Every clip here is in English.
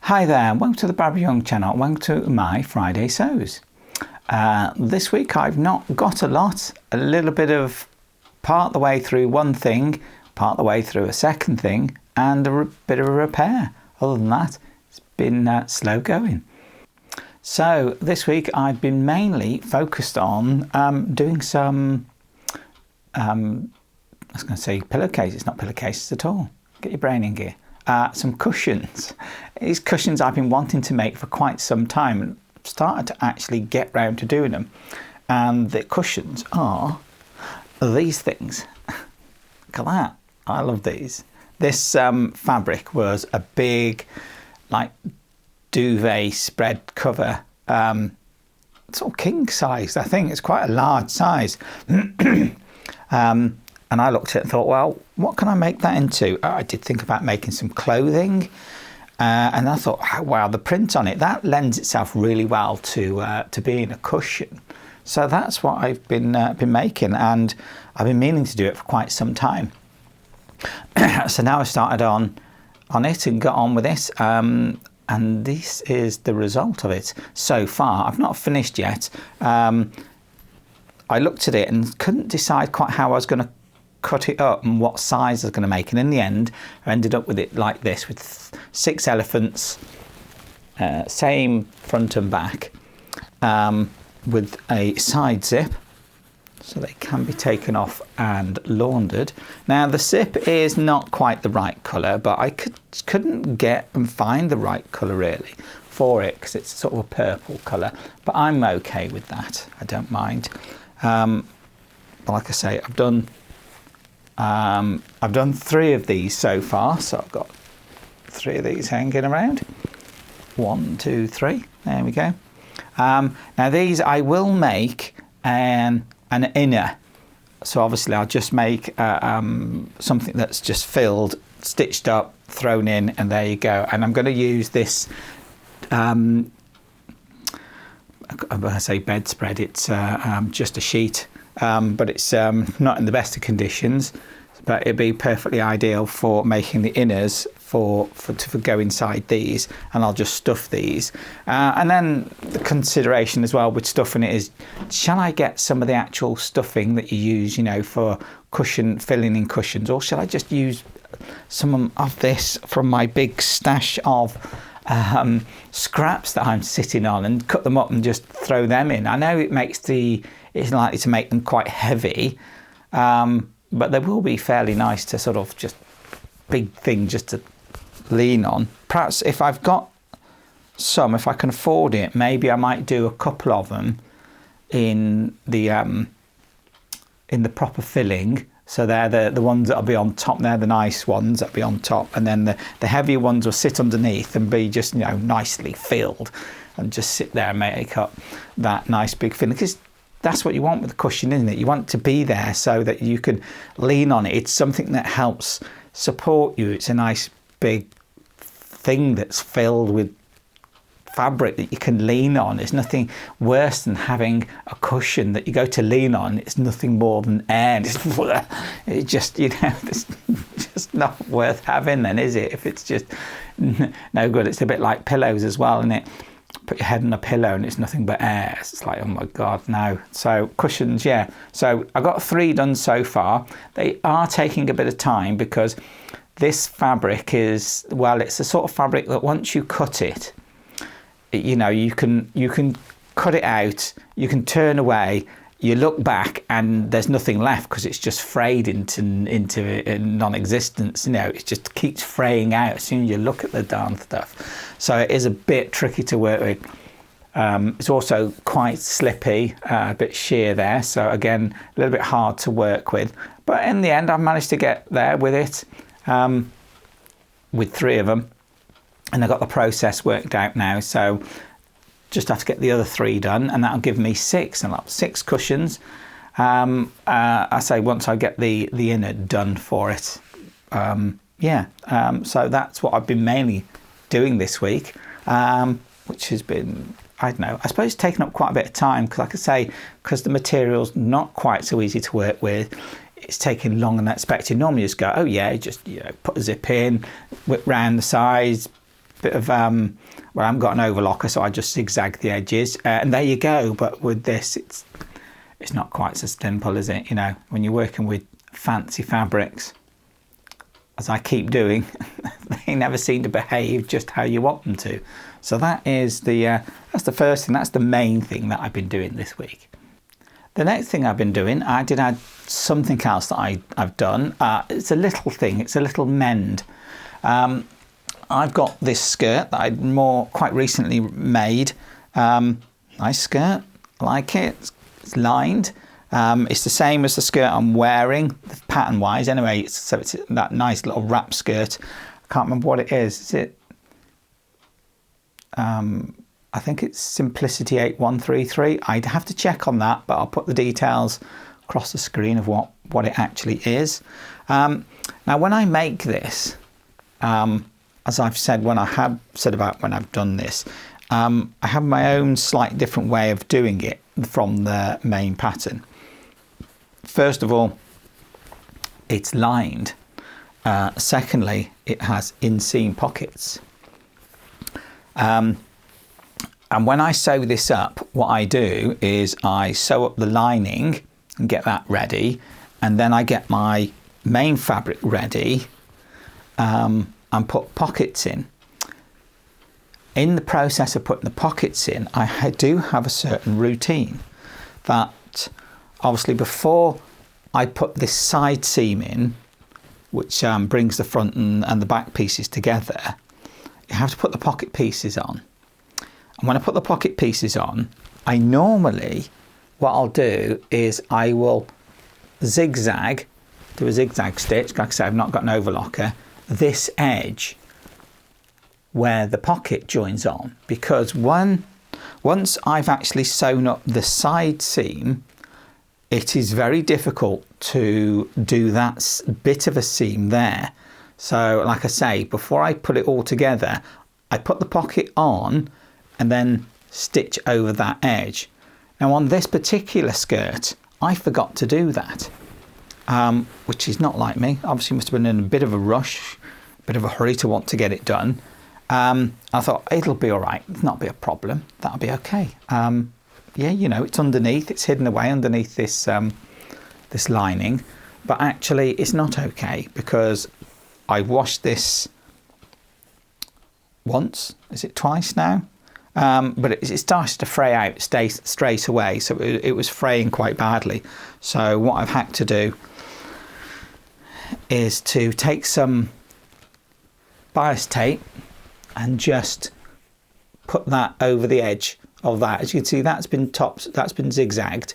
Hi there, welcome to the Barbara Young channel, welcome to my Friday Sews. This week I've not got a lot, a little bit of part the way through one thing, part the way through a second thing, and a bit of a repair. Other than that, it's been slow going. So this week I've been mainly focused on doing some, I was going to say pillowcases, it's not pillowcases at all. Get your brain in gear. Some cushions. These cushions I've been wanting to make for quite some time and started to actually get round to doing them. And the cushions are these things. Look at that. I love these. This fabric was a big, like, duvet spread cover. It's all king size, I think. It's quite a large size. And I looked at it and thought, well, what can I make that into? I did think about making some clothing. And I thought, oh, wow, the print on it, that lends itself really well to being a cushion. So that's what I've been making, and I've been meaning to do it for quite some time. So now I've started on it and got on with it. And this is the result of it so far. I've not finished yet. I looked at it and couldn't decide quite how I was going to cut it up and what size I was going to make, and in the end I ended up with it like this, with 6 elephants, same front and back, with a side zip so they can be taken off and laundered. Now the zip is not quite the right colour, but I couldn't get and find the right colour really for it, because it's sort of a purple colour, but I'm okay with that. I don't mind. But like I say, I've done 3 of these so far, so I've got 3 of these hanging around. 1, 2, 3. There we go. Now these I will make an inner. So obviously I'll just make something that's just filled, stitched up, thrown in, and there you go. And I'm going to use this. I'm going to say bedspread. It's just a sheet. But it's not in the best of conditions, but it'd be perfectly ideal for making the inners for go inside these, and I'll just stuff these. And then the consideration as well with stuffing it is, shall I get some of the actual stuffing that you use, you know, for cushion filling in cushions, or shall I just use some of this from my big stash of scraps that I'm sitting on and cut them up and just throw them in? I know it's likely to make them quite heavy, but they will be fairly nice to sort of just big thing just to lean on. Perhaps if I've got some, if I can afford it, maybe I might do a couple of them in the proper filling. So they're the ones that'll be on top. They're the nice ones that'll be on top, and then the heavier ones will sit underneath and be just, you know, nicely filled, and just sit there and make up that nice big filling. Because that's what you want with a cushion, isn't it? You want it to be there so that you can lean on it. It's something that helps support you. It's a nice big thing that's filled with fabric that you can lean on. It's nothing worse than having a cushion that you go to lean on. It's nothing more than air. It's just, you know, it's just not worth having then, is it? If it's just no good. It's a bit like pillows as well, isn't it? Put your head on a pillow and it's nothing but air. It's like, oh my God, no. So cushions, yeah. So I got 3 done so far. They are taking a bit of time because this fabric is, well, it's the sort of fabric that once you cut it, you know, you can cut it out, you can turn away, you look back and there's nothing left because it's just frayed into non-existence. You know, it just keeps fraying out as soon as you look at the darn stuff. So it is a bit tricky to work with. It's also quite slippy, a bit sheer there. So again, a little bit hard to work with. But in the end, I've managed to get there with it, with 3 of them. And I've got the process worked out now. So just have to get the other 3 done, and that'll give me 6, and I'll have 6 cushions. I say once I get the inner done for it. So that's what I've been mainly doing this week, which has been, I don't know, I suppose taken up quite a bit of time, because like I say, because the material's not quite so easy to work with, it's taking longer than expected. Normally you just go, oh yeah, just, you know, put a zip in, whip round the sides, bit of where I haven't got an overlocker, so I just zigzag the edges, and there you go. But with this, it's not quite so simple, is it? You know, when you're working with fancy fabrics, as I keep doing, they never seem to behave just how you want them to. So that's the first thing. That's the main thing that I've been doing this week. The next thing I've been doing, I did add something else that I've done. It's a little thing. It's a little mend. I've got this skirt that I'd quite recently made. Nice skirt. I like it. It's lined. It's the same as the skirt I'm wearing, pattern wise anyway. So it's that nice little wrap skirt. I can't remember what it is. Is it? I think it's Simplicity 8133. I'd have to check on that, but I'll put the details across the screen of what it actually is. Now, when I make this, as I've said, when I've done this, I have my own slight different way of doing it from the main pattern. First of all, it's lined. Secondly, it has inseam pockets. And when I sew this up, what I do is I sew up the lining and get that ready, and then I get my main fabric ready and put pockets in. In the process of putting the pockets in, I do have a certain routine that obviously before I put this side seam in, which brings the front and the back pieces together, you have to put the pocket pieces on. And when I put the pocket pieces on, I normally, what I'll do is I will do a zigzag stitch. Like I said, I've not got an overlocker. This edge where the pocket joins on, because once I've actually sewn up the side seam, it is very difficult to do that bit of a seam there. So like I say, before I put it all together, I put the pocket on and then stitch over that edge. Now on this particular skirt, I forgot to do that, which is not like me. Obviously must have been in a bit of a rush, a bit of a hurry to want to get it done. I thought it'll be all right, it'll not be a problem, that'll be okay. Yeah, you know, it's underneath, it's hidden away underneath this this lining, but actually it's not okay because I washed this once, is it twice now? But it started to fray out straight away, so it was fraying quite badly. So what I've had to do is to take some bias tape and just put that over the edge of that. As you can see, that's been zigzagged,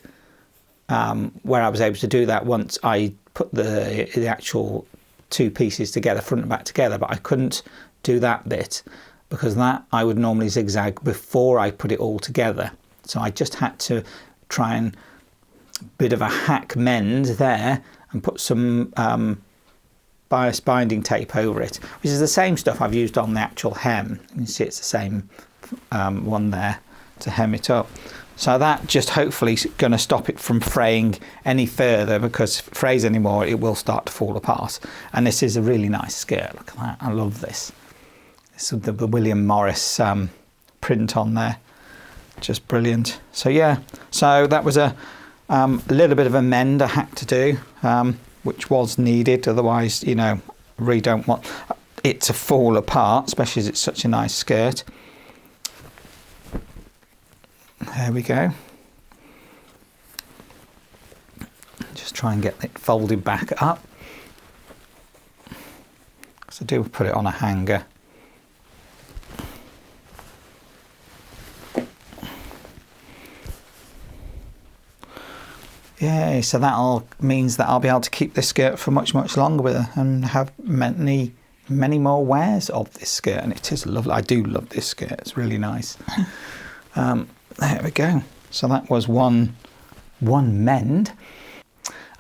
where I was able to do that once I put the actual two pieces together, front and back together, but I couldn't do that bit because that I would normally zigzag before I put it all together. So I just had to try and bit of a hack mend there and put some bias binding tape over it, which is the same stuff I've used on the actual hem. You can see it's the same one there to hem it up. So that just hopefully is going to stop it from fraying any further, because if it frays anymore it will start to fall apart. And this is a really nice skirt, look at that, I love this. This is the William Morris print on there, just brilliant. So yeah, so that was a little bit of a mend I had to do, which was needed, otherwise, you know, I really don't want it to fall apart, especially as it's such a nice skirt. There we go. Just try and get it folded back up. So I do put it on a hanger. Yeah, so that means that I'll be able to keep this skirt for much, much longer and have many more wears of this skirt. And it is lovely. I do love this skirt. It's really nice. There we go. So that was one mend.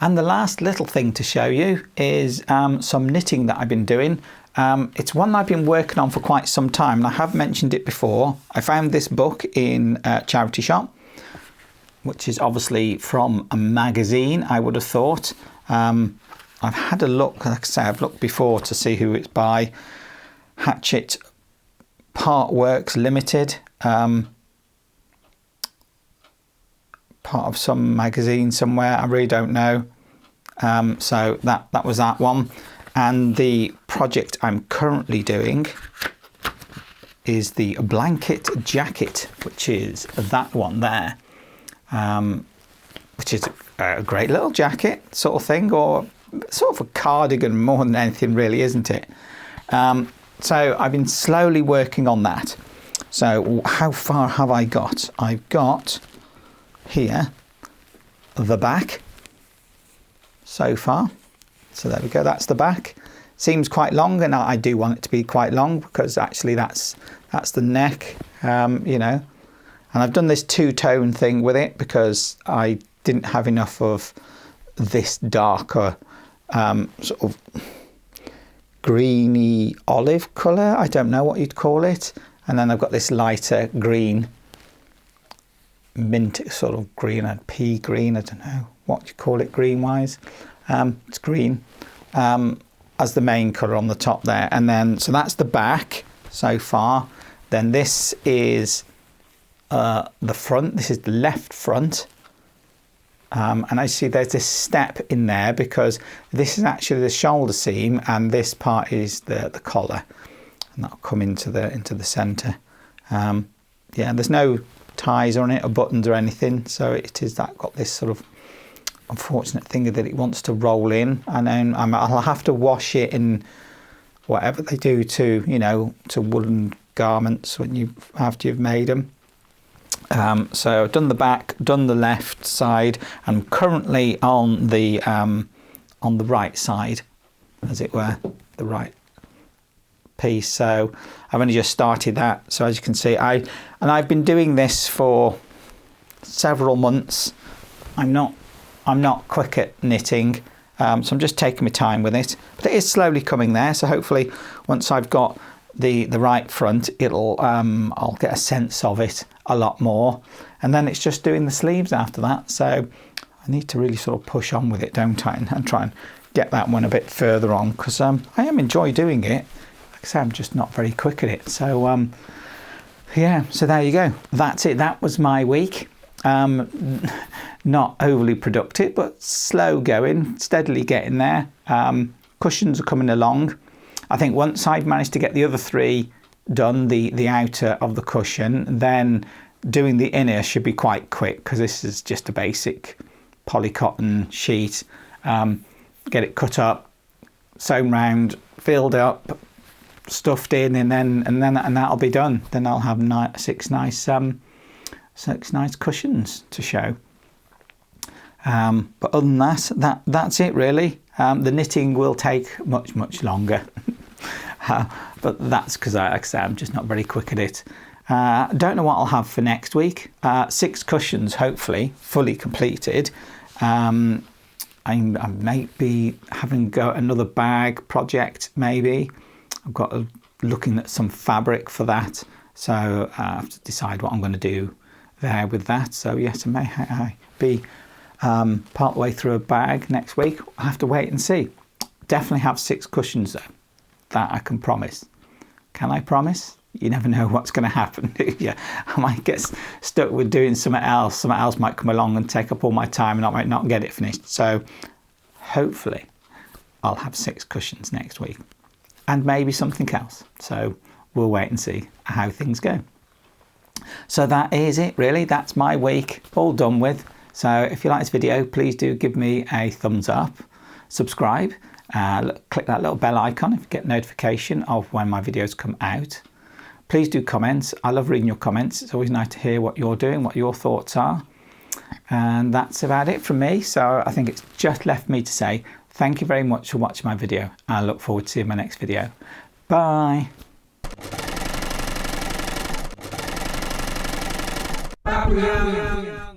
And the last little thing to show you is some knitting that I've been doing. It's one that I've been working on for quite some time, and I have mentioned it before. I found this book in a charity shop, which is obviously from a magazine, I would have thought. I've had a look, like I say, I've looked before to see who it's by. Hatchet Part Works Limited, part of some magazine somewhere, I really don't know. So that was that one. And the project I'm currently doing is the blanket jacket, which is that one there, which is a great little jacket sort of thing, or sort of a cardigan more than anything really, isn't it? So I've been slowly working on that. So how far have I got? I've got here the back so far. So there we go, that's the back. Seems quite long, and I do want it to be quite long because actually that's the neck, you know. And I've done this two-tone thing with it because I didn't have enough of this darker sort of greeny olive colour. I don't know what you'd call it. And then I've got this lighter green, mint sort of green, and pea green. I don't know what you call it green wise. It's green as the main colour on the top there. And then, so that's the back so far. Then this is the front. This is the left front. And I see there's this step in there because this is actually the shoulder seam, and this part is the collar, and that'll come into the centre. Yeah, there's no ties on it or buttons or anything, so it is that got this sort of unfortunate thing that it wants to roll in, and then I'll have to wash it in whatever they do to, you know, to woolen garments after you've made them. So I've done the back, done the left side. I'm currently on the right side, as it were, the right piece. So I've only just started that. So as you can see, I've been doing this for several months. I'm not quick at knitting, so I'm just taking my time with it. But it is slowly coming there. So hopefully, once I've got the right front, I'll get a sense of it a lot more, and then it's just doing the sleeves after that. So I need to really sort of push on with it, don't I, and try and get that one a bit further on, because I enjoy doing it. Like I say, I'm just not very quick at it. So yeah, so there you go, that's it. That was my week. Not overly productive, but slow going, steadily getting there. Cushions are coming along. I think once I've managed to get the other three done, the outer of the cushion, then doing the inner should be quite quick, because this is just a basic polycotton sheet. Get it cut up, sewn round, filled up, stuffed in, and that'll be done. Then I'll have six nice cushions to show. But other than that's it really. The knitting will take much longer. But that's because I'm just not very quick at it. Don't know what I'll have for next week. 6 cushions, hopefully, fully completed. I might be having another bag project, maybe. I've got looking at some fabric for that. So I have to decide what I'm going to do there with that. So yes, I may be part way through a bag next week. I'll have to wait and see. Definitely have 6 cushions though. That I can promise. Can I promise? You never know what's going to happen. Yeah, I might get stuck with doing something else. Something else might come along and take up all my time, and I might not get it finished. So hopefully I'll have 6 cushions next week, and maybe something else. So we'll wait and see how things go. So that is it really. That's my week all done with. So if you like this video, please do give me a thumbs up, subscribe. Click that little bell icon if you get notification of when my videos come out. Please do comment. I love reading your comments. It's always nice to hear what you're doing, what your thoughts are. And that's about it from me. So I think it's just left me to say thank you very much for watching my video. I look forward to seeing my next video. Bye. Bye.